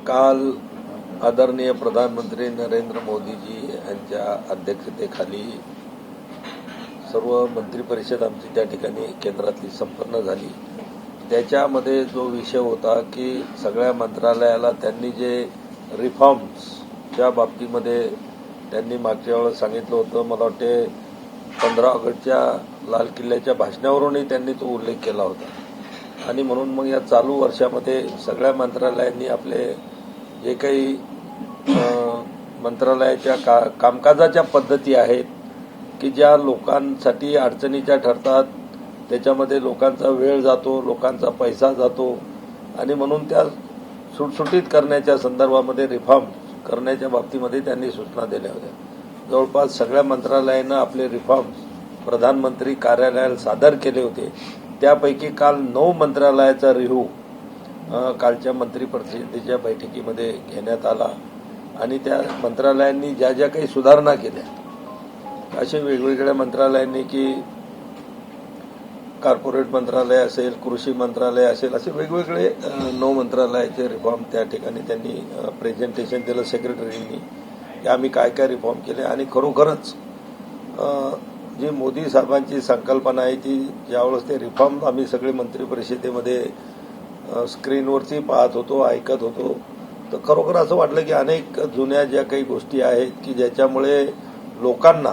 काल आदरणीय प्रधानमंत्री नरेंद्र मोदीजी यांच्या अध्यक्षतेखाली सर्व मंत्री परिषद आमची त्या ठिकाणी केंद्रातली संपन्न झाली। त्याच्यामध्ये जो विषय होता की सगळ्या मंत्रालयाला त्यांनी जे रिफॉर्म्सच्या बाबतीमध्ये त्यांनी मागच्या वेळेस सांगितलं होतं, मला वाटते 15 ऑगस्टच्या लाल किल्ल्याच्या भाषणावरूनही त्यांनी तो उल्लेख केला होता। आणि म्हणून मग या चालू वर्षामध्ये सगळ्या मंत्रालयांनी आपले जे काही मंत्रालयाच्या कामकाजाच्या पद्धती आहेत की ज्या लोकांसाठी अडचणीच्या ठरतात, त्याच्यामध्ये लोकांचा वेळ जातो, लोकांचा पैसा जातो, आणि म्हणून त्या सुटसुटीत करण्याच्या संदर्भामध्ये रिफॉर्म करण्याच्या बाबतीमध्ये त्यांनी सूचना दिल्या होत्या। जवळपास सगळ्या मंत्रालयांना आपले रिफॉर्म्स प्रधानमंत्री कार्यालयाला सादर केले होते। त्यापैकी काल 9 मंत्रालयाचा रिव्ह्यू कालच्या मंत्री परिषदेच्या बैठकीमध्ये घेण्यात आला आणि त्या मंत्रालयांनी ज्या ज्या काही सुधारणा केल्या, असे वेगवेगळ्या मंत्रालयांनी की कॉर्पोरेट मंत्रालय असेल, कृषी मंत्रालय असेल, असे वेगवेगळे 9 मंत्रालयाचे रिफॉर्म त्या ठिकाणी त्यांनी प्रेझेंटेशन दिलं सेक्रेटरींनी की आम्ही काय काय रिफॉर्म केले। आणि खरोखरच जी मोदी साहेबांची संकल्पना आहे ती ज्यावेळेस ते रिफॉर्म आम्ही सगळे मंत्री परिषदेमध्ये स्क्रीनवरती पाहत होतो, ऐकत होतो, तर खरोखर असं वाटलं की अनेक जुन्या ज्या काही गोष्टी आहेत की ज्याच्यामुळे लोकांना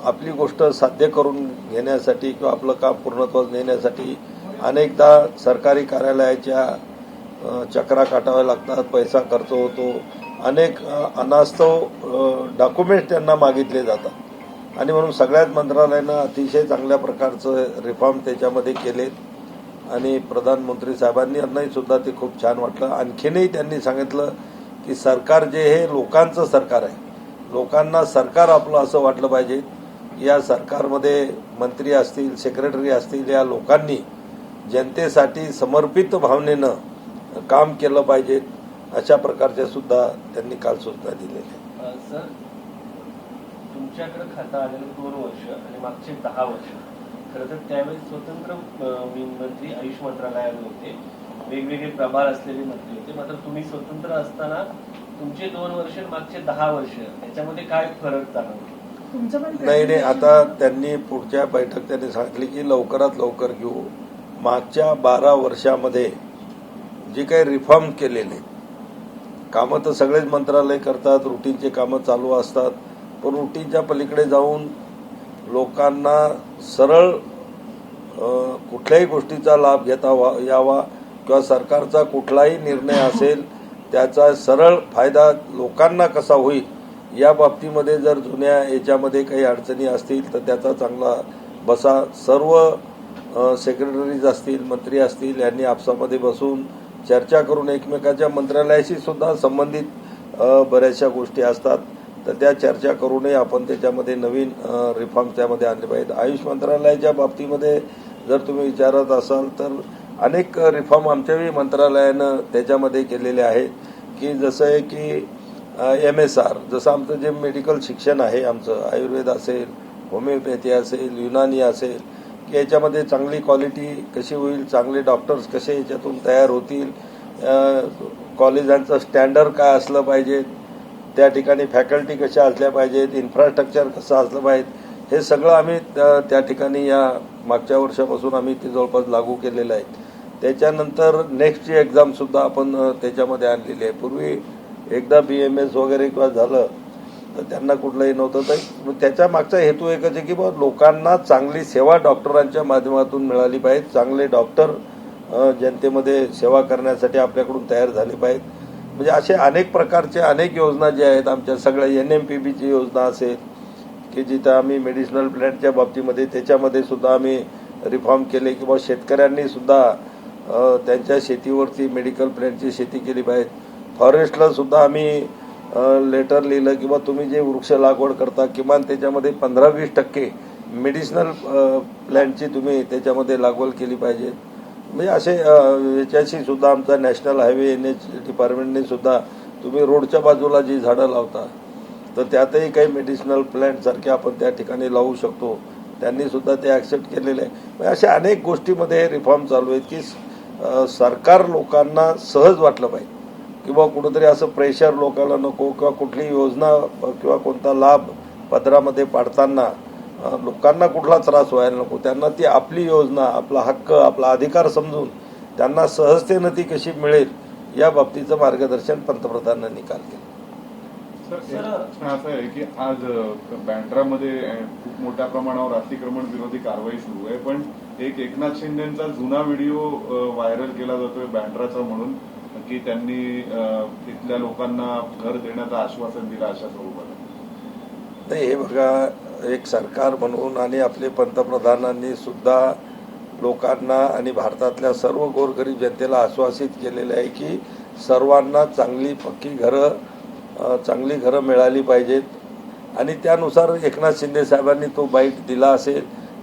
आपली गोष्ट साध्य करून घेण्यासाठी किंवा आपलं काम पूर्णत्वास नेण्यासाठी अनेकदा सरकारी कार्यालयाच्या चक्रा काटाव्या लागतात, पैसा खर्च होतो, अनेक अनास्तव डॉक्युमेंट्स त्यांना मागितले जातात। आणि म्हणून सगळ्याच मंत्रालयांना अतिशय चांगल्या प्रकारचं रिफॉर्म त्याच्यामध्ये केलेत आणि प्रधानमंत्री साहेबांनी सुद्धा ते खूप छान वाटलं। आणखीनही त्यांनी सांगितलं की सरकार जे हे लोकांचं सरकार आहे, लोकांना सरकार आपलं असं वाटलं पाहिजे। या सरकारमध्ये मंत्री असतील, सेक्रेटरी असतील, या लोकांनी जनतेसाठी समर्पित भावनेनं काम केलं पाहिजे, अशा प्रकारच्या सुद्धा त्यांनी काल सूचना दिलेल्या। सर, तुमच्याकडे खातं आलेलं 2 वर्ष आणि मागचे 10 वर्ष, खरं तर त्यावेळी स्वतंत्र मंत्री आयुष मंत्रालयात होते, वेगवेगळे प्रभार असलेले मंत्री होते, मात्र तुम्ही स्वतंत्र असताना तुमचे 2 वर्ष मागचे 10 वर्ष याच्यामध्ये काय फरक जाणवतो? नाही, आता त्यांनी पुढच्या बैठक त्यांनी सांगितली की लवकरात लवकर घेऊ। मागच्या 12 वर्षामध्ये जे काही रिफॉर्म केलेले कामं तर सगळेच मंत्रालय करतात, रुटीनचे कामं चालू असतात, पण रुटीनच्या पलीकडे जाऊन लोकांना सरळ कुठल्याही गोष्टीचा लाभ घेता यावा किंवा सरकारचा कुठलाही निर्णय असेल त्याचा सरळ फायदा लोकांना कसा होईल या बाबतीमध्ये जर जुन्या याच्यामध्ये काही अडचणी असतील तर त्याचा चांगला बसा सर्व सेक्रेटरीज असतील, मंत्री असतील, यांनी आपसामध्ये बसून चर्चा करून एकमेकाच्या मंत्रालयाशी सुद्धा संबंधित बऱ्याचशा गोष्टी असतात, तर त्या चर्चा करूनही आपण त्याच्यामध्ये नवीन रिफॉर्म त्यामध्ये आणले पाहिजेत। आयुष मंत्रालयाच्या बाबतीमध्ये जर तुम्ही विचारत असाल तर अनेक रिफॉर्म आमच्याही मंत्रालयानं त्याच्यामध्ये केलेले आहेत की जसं आहे की MSR, जसं आमचं जे मेडिकल शिक्षण आहे, आमचं आयुर्वेद असेल, होमिओपॅथी असेल, युनानी असेल, की याच्यामध्ये चांगली क्वालिटी कशी होईल, चांगले डॉक्टर्स कसे याच्यातून तयार होतील, कॉलेजांचं स्टँडर्ड काय असलं पाहिजे, त्या ठिकाणी फॅकल्टी कशा असल्या पाहिजेत, इन्फ्रास्ट्रक्चर कसं असलं पाहिजे, हे सगळं आम्ही त्या ठिकाणी या मागच्या वर्षापासून आम्ही ते जवळपास लागू केलेलं आहे। त्याच्यानंतर नेक्स्टची एक्झाम सुद्धा आपण त्याच्यामध्ये आणलेली आहे। पूर्वी एकदा BMS वगैरे किंवा झालं तर त्यांना कुठलंही नव्हतं, तर त्याच्या मागचा हेतू एकच आहे की बाबा लोकांना चांगली सेवा डॉक्टरांच्या माध्यमातून मिळाली पाहिजे, चांगले डॉक्टर जनतेमध्ये सेवा करण्यासाठी आपल्याकडून तयार झाले पाहिजेत। म्हणजे असे अनेक प्रकारचे अनेक योजना ज्या आहेत आमच्या सगळ्या NMPBची योजना असेल की जिथं आम्ही मेडिसिनल प्लॅन्टच्या बाबतीमध्ये त्याच्यामध्ये सुद्धा आम्ही रिफॉर्म केले किंवा शेतकऱ्यांनी सुद्धा त्यांच्या शेतीवरती मेडिकल प्लॅन्टची शेती केली पाहिजे। फॉरेस्टला सुद्धा आम्ही लेटर लिहिलं किंवा तुम्ही जे वृक्ष लागवड करता किमान त्याच्यामध्ये 15-20% मेडिसिनल प्लॅन्टची तुम्ही त्याच्यामध्ये लागवड केली पाहिजे। म्हणजे असे याच्याशी सुद्धा आमचा नॅशनल हायवे NH डिपार्टमेंटने सुद्धा तुम्ही रोडच्या बाजूला जी झाडं लावता तर त्यातही काही मेडिसिनल प्लॅन्ट सारखे आपण त्या ठिकाणी लावू शकतो, त्यांनी सुद्धा ते ॲक्सेप्ट केलेले आहे। अशा अनेक गोष्टीमध्ये रिफॉर्म चालू आहेत की सरकार लोकांना सहज वाटलं पाहिजे। किंवा कुठंतरी असं प्रेशर लोकांना नको किंवा कुठली योजना किंवा कोणता लाभ पदरामध्ये पाडताना लोकांना कुठला त्रास व्हायला नको, त्यांना ती आपली योजना, आपला हक्क, आपला अधिकार समजून त्यांना सहजतेनं ती कशी मिळेल या बाबतीचं मार्गदर्शन पंतप्रधानांनी काल केलं. सर असं आहे की आज बँड्रामध्ये खूप मोठ्या प्रमाणावर अतिक्रमण विरोधी कारवाई सुरू आहे, पण एकनाथ शिंदेचा जुना व्हिडिओ व्हायरल केला जातोय बँड्राचा, म्हणून की त्यांनी तिथल्या लोकांना घर देण्याचं आश्वासन दिलं अशा स्वरूपात. नाही, हे बघा, एक सरकार म्हणून आणि आपले पंतप्रधानांनी सुद्धा लोकांना आणि भारतातल्या सर्व गोरगरीब जनतेला आश्वासित केलेलं आहे की सर्वांना चांगली पक्की चांगली घरं मिळाली पाहिजेत आणि त्यानुसार एकनाथ शिंदे साहेबांनी तो बाईट दिला असेल.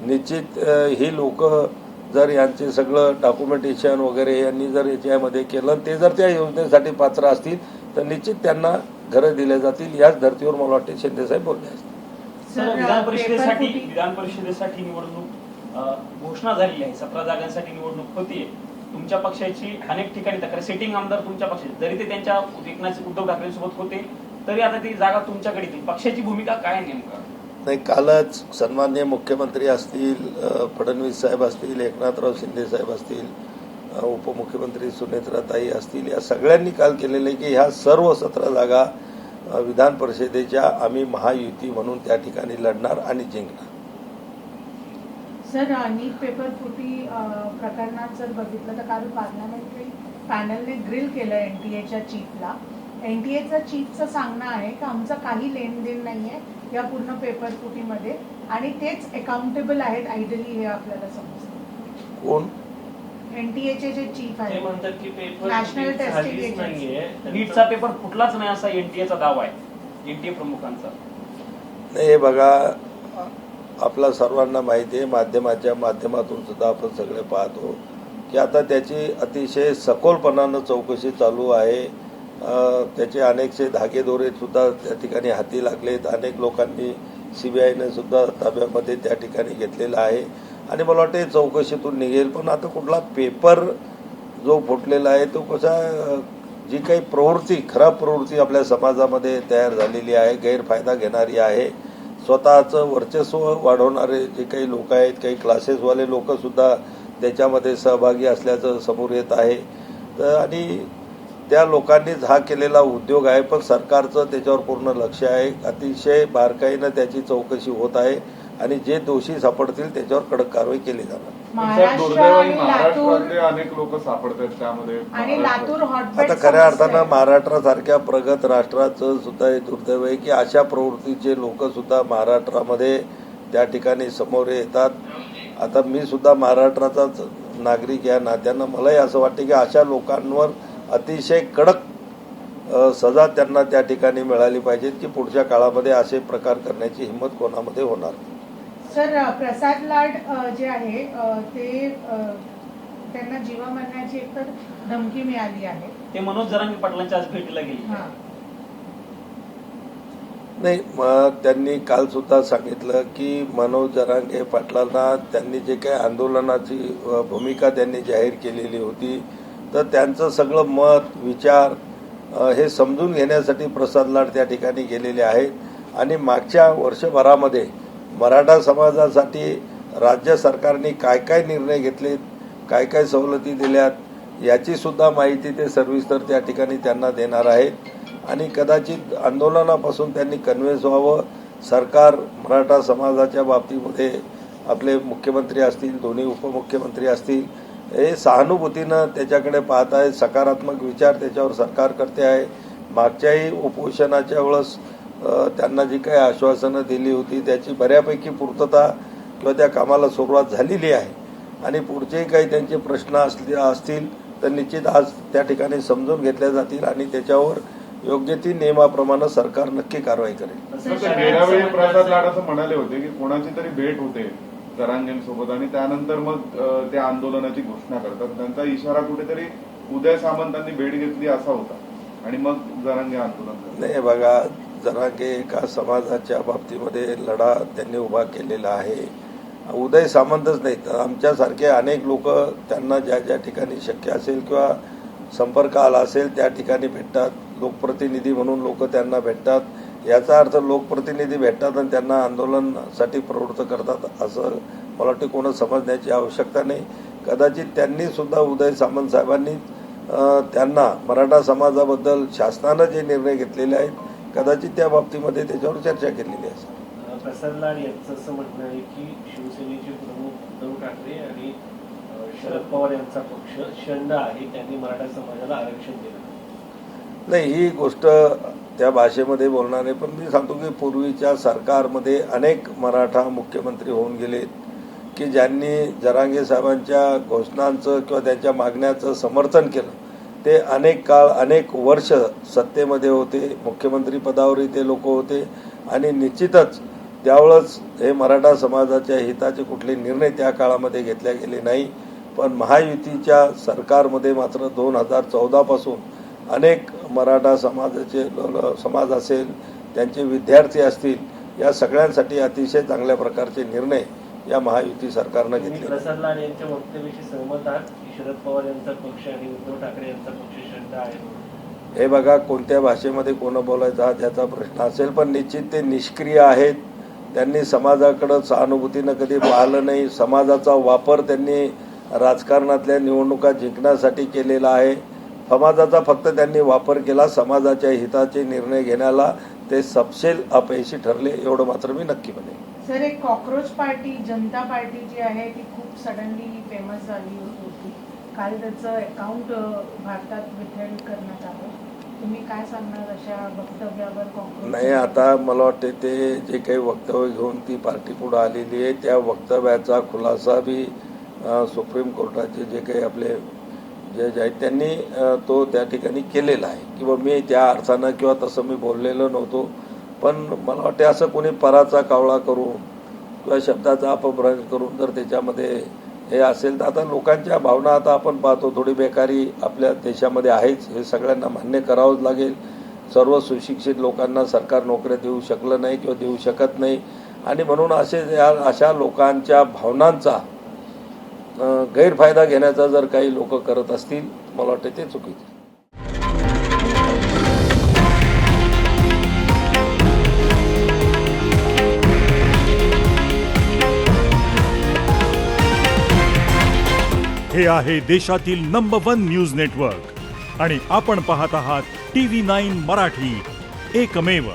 निश्चित ही लोक जर यांचे सगळं डॉक्युमेंटेशन वगैरे यांनी जर याच्यामध्ये केलं, ते जर त्या योजनेसाठी पात्र असतील तर निश्चित त्यांना घरं दिल्या जातील. याच धर्तीवर मला वाटते शिंदे साहेब बोलले असतील. विधान परिषदेसाठी निवडणूक घोषणा झालेली आहे, 17 जागांसाठी निवडणूक होतीये. तुमच्या पक्षाची अनेक ठिकाणी तक्रार, सेटिंग आमदार तुमच्या पक्षाचे, जरी ते त्यांच्या उद्धव ठाकरेंसोबत होते तरी आता ती जागा तुमच्याकडे येतील. पक्षाची भूमिका काय नेमका? नाही, कालच सन्माननीय मुख्यमंत्री असतील, फडणवीस साहेब असतील, एकनाथराव शिंदे साहेब असतील, उपमुख्यमंत्री सुनेत्राताई असतील, या सगळ्यांनी काल केलेलं आहे की ह्या सर्व 17 जागा विधान परिषदेच्या आम्ही महायुती म्हणून त्या ठिकाणी लढणार आणि जिंकणार. सर, नीट पेपर फुटी प्रकरणात जर बघितलं तर काल पार्लमेंटरी पॅनलने ग्रिल केलं एनटीएच्या चीफला. एनटीएचा चीफचं सांगणं आहे की आमचं काही लेनदेन नाहीये या पूर्ण पेपर फुटीमध्ये आणि तेच अकाउंटेबल आहेत आयडली, हे आपल्याला समजतं. कोण? एनटीएचे जे चीफ ते आहेत, म्हणतात की पेपर नॅशनल टेस्टिंग झालीच नाहीये. नीटचा पेपर फुटलाच नाही असा एनटीएचा दावा आहे, एनटीए प्रमुखांचा. नाही, हे बघा, आपला सर्वांना माहिती आहे, माध्यमाच्या माध्यमातून सुद्धा आपण सगळे पाहतो की आता त्याची अतिशय सखोलपणानं चौकशी चालू आहे. त्याचे अनेकसे धागेदोरे सुद्धा त्या ठिकाणी हाती लागलेत. अनेक लोकांनी सीबीआयने सुद्धा ताब्यामध्ये त्या ठिकाणी घेतलेला आहे आणि मला वाटतं चौकशीतून निघेल. पण आता कुठला पेपर जो फुटलेला आहे तो कसा, जी काही प्रवृत्ती, खराब प्रवृत्ती आपल्या समाजामध्ये तयार झालेली आहे, गैरफायदा घेणारी आहे, स्वतःचं वर्चस्व वाढवणारे जे काही लोक आहेत, काही क्लासेसवाले लोक सुद्धा त्याच्यामध्ये सहभागी असल्याचं समोर येत आहे. आणि त्या लोकांनीच हा केलेला उद्योग आहे, पण सरकारचं त्याच्यावर पूर्ण लक्ष आहे. अतिशय बारकाईनं त्याची चौकशी होत आहे आणि जे दोषी सापडतील त्याच्यावर कडक कारवाई केली जाणार. महाराष्ट्रातले अनेक लोक सापडतात त्यामध्ये आणि लातूर हॉटबेड. आता खऱ्या अर्थानं महाराष्ट्रासारख्या प्रगत राष्ट्राचं सुद्धा हे दुर्दैव आहे की अशा प्रवृत्तीचे लोक सुद्धा महाराष्ट्रामध्ये त्या ठिकाणी समोर येतात. आता मी सुद्धा महाराष्ट्राचाच नागरिक या नात्यानं मलाही असं वाटतं की अशा लोकांवर अतिशय कडक सजा त्यांना त्या ठिकाणी मिळाली पाहिजे की पुढच्या काळामध्ये असे प्रकार करण्याची हिंमत कोणामध्ये होणार. सर, प्रसाद लाड जे आहे ते त्यांना जीवा मारण्याची एकतर धमकी मिळाली आहे. ते मनोज जरांगे पाटलांच्या आज भेटीला गेले. नाही, मग त्यांनी काल सुद्धा सांगितलं की मनोज जरांगे पाटलांना त्यांनी जे काही आंदोलनाची भूमिका त्यांनी जाहीर केलेली होती तर त्यांचं सगळं मत, विचार हे समजून घेण्यासाठी प्रसाद लाड त्या ठिकाणी गेलेले आहेत. आणि मागच्या वर्षभरामध्ये मराठा समाजासाठी राज्य सरकारने काय काय निर्णय घेतलेत, काय काय सवलती दिल्यात, याची सुद्धा माहिती ते सविस्तर त्या ठिकाणी त्यांना देणार आहेत. आणि कदाचित आंदोलनापासून त्यांनी कन्व्हिन्स व्हावं. सरकार मराठा समाजाच्या बाबतीमध्ये आपले मुख्यमंत्री असतील, दोन्ही उपमुख्यमंत्री असतील, हे सहानुभूतीनं त्याच्याकडे पाहत आहे, सकारात्मक विचार त्याच्यावर सरकार करते आहे. मागच्याही उपोषणाच्या वेळेस त्यांना जी काही आश्वासनं दिली होती त्याची बऱ्यापैकी पूर्तता किंवा त्या कामाला सुरुवात झालेली आहे. आणि पुढचेही काही त्यांचे प्रश्न असतील तर निश्चित आज त्या ठिकाणी समजून घेतल्या जातील आणि त्याच्यावर योग्य ती नियमाप्रमाणे सरकार नक्की कारवाई करेल. गेल्या वेळी प्रसाद लाड असं म्हणाले होते की कोणाची तरी भेट होते जरांगेंसोबत आणि त्यानंतर मग त्या आंदोलनाची घोषणा करतात. त्यांचा इशारा कुठेतरी उदय सामंतांनी भेट घेतली असा होता आणि मग जरांगे आंदोलन करतात. नाही बघा, जरांगे एका समाजाच्या बाबतीमध्ये लढा त्यांनी उभा केलेला आहे. उदय सामंतच नाहीत, आमच्यासारखे अनेक लोक त्यांना ज्या ज्या ठिकाणी शक्य असेल किंवा संपर्क आला असेल त्या ठिकाणी भेटतात. लोकप्रतिनिधी म्हणून लोक त्यांना भेटतात. याचा अर्थ लोकप्रतिनिधी भेटतात आणि त्यांना आंदोलनासाठी प्रवृत्त करतात असं मला वाटतं कोणा समजण्याची आवश्यकता नाही. कदाचित त्यांनी सुद्धा उदय सामंत साहेबांनी त्यांना मराठा समाजाबद्दल शासनानं जे निर्णय घेतलेले आहेत कदाचित त्या बाबतीमध्ये त्याच्यावर चर्चा केलेली असेल. प्रसाद लाड यांचं असं म्हणणं आहे की शिवसेनेचे प्रमुख उद्धव ठाकरे आणि शरद पवार यांचा पक्ष शंड आहे, त्यांनी मराठा समाजाला आरक्षण दिलं नाही. ही गोष्ट त्या भाषेमध्ये बोलणार नाही, पण मी सांगतो की पूर्वीच्या सरकारमध्ये अनेक मराठा मुख्यमंत्री होऊन गेलेत की ज्यांनी जरांगे साहेबांच्या घोषणांचं किंवा त्यांच्या मागण्याचं समर्थन केलं. ते अनेक काळ अनेक वर्ष सत्तेमध्ये होते, मुख्यमंत्री पदावरही ते लोक होते आणि निश्चितच त्यावेळेस हे मराठा समाजाच्या हिताचे कुठले निर्णय त्या काळामध्ये घेतले गेले नाही. पण महायुतीच्या सरकारमध्ये मात्र 2014 पासून अनेक मराठा समाज असेल, त्यांचे विद्यार्थी असतील, या सगळ्यांसाठी अतिशय चांगल्या प्रकारचे निर्णय या महायुती सरकारनं घेतले. प्रसाद लाड यांच्या वक्तव्याशी सहमत आहात की शरद पवार यांचा पक्ष आणि उद्धव ठाकरे यांचा पक्ष शंड आहे? हे बघा, कोणत्या भाषेमध्ये कोण बोलायचं हा त्याचा प्रश्न असेल, पण निश्चित ते निष्क्रिय आहेत. त्यांनी समाजाकडे सहानुभूतीनं कधी पाहिलं नाही. समाजाचा वापर त्यांनी राजकारणातल्या निवडणुका जिंकण्यासाठी केलेला आहे. समाजाचा फक्त त्यांनी वापर केला. समाजाच्या हिताचे निर्णय घेण्याला ते सपशेल अपयशी ठरले, एवढं मात्र मी नक्की म्हणेन. सर, एक कॉक्रोच पार्टी जनता पार्टी जी आहे ती खूप सडनली फेमस झाली होती. काल त्याचं अकाउंट भारतात विथहेल्ड करण्यात आलं. तुम्ही काय सांगणार अशा वक्तव्यावर? कॉक्रोच नाही, आता मला वाटते ते जे काही वक्तव्य घेऊन ती पार्टी पुढे आलेली आहे त्या वक्तव्याचा खुलासा बी सुप्रीम कोर्टाचे जे काही आपले जज आहेत त्यांनी तो त्या ठिकाणी केलेला आहे. किंवा मी त्या अर्थानं किंवा तसं मी बोललेलो नव्हतो. पण मला वाटते असं कोणी पराचा कावळा करून किंवा शब्दाचा अपभ्रंश करून जर त्याच्यामध्ये हे असेल तर आता लोकांच्या भावना आता आपण पाहतो, थोडी बेकारी आपल्या देशामध्ये आहेच, हे सगळ्यांना मान्य करावंच लागेल. सर्व सुशिक्षित लोकांना सरकार नोकऱ्या देऊ शकलं नाही किंवा देऊ शकत नाही आणि म्हणून अशा लोकांच्या भावनांचा गैरफायदा घेण्याचा जर काही लोक करत असतील मला वाटतं ते चुकीचं. हे आहे देशातील नंबर 1 न्यूज नेटवर्क आणि आपण पाहत आहात TV9 मराठी, एकमेव.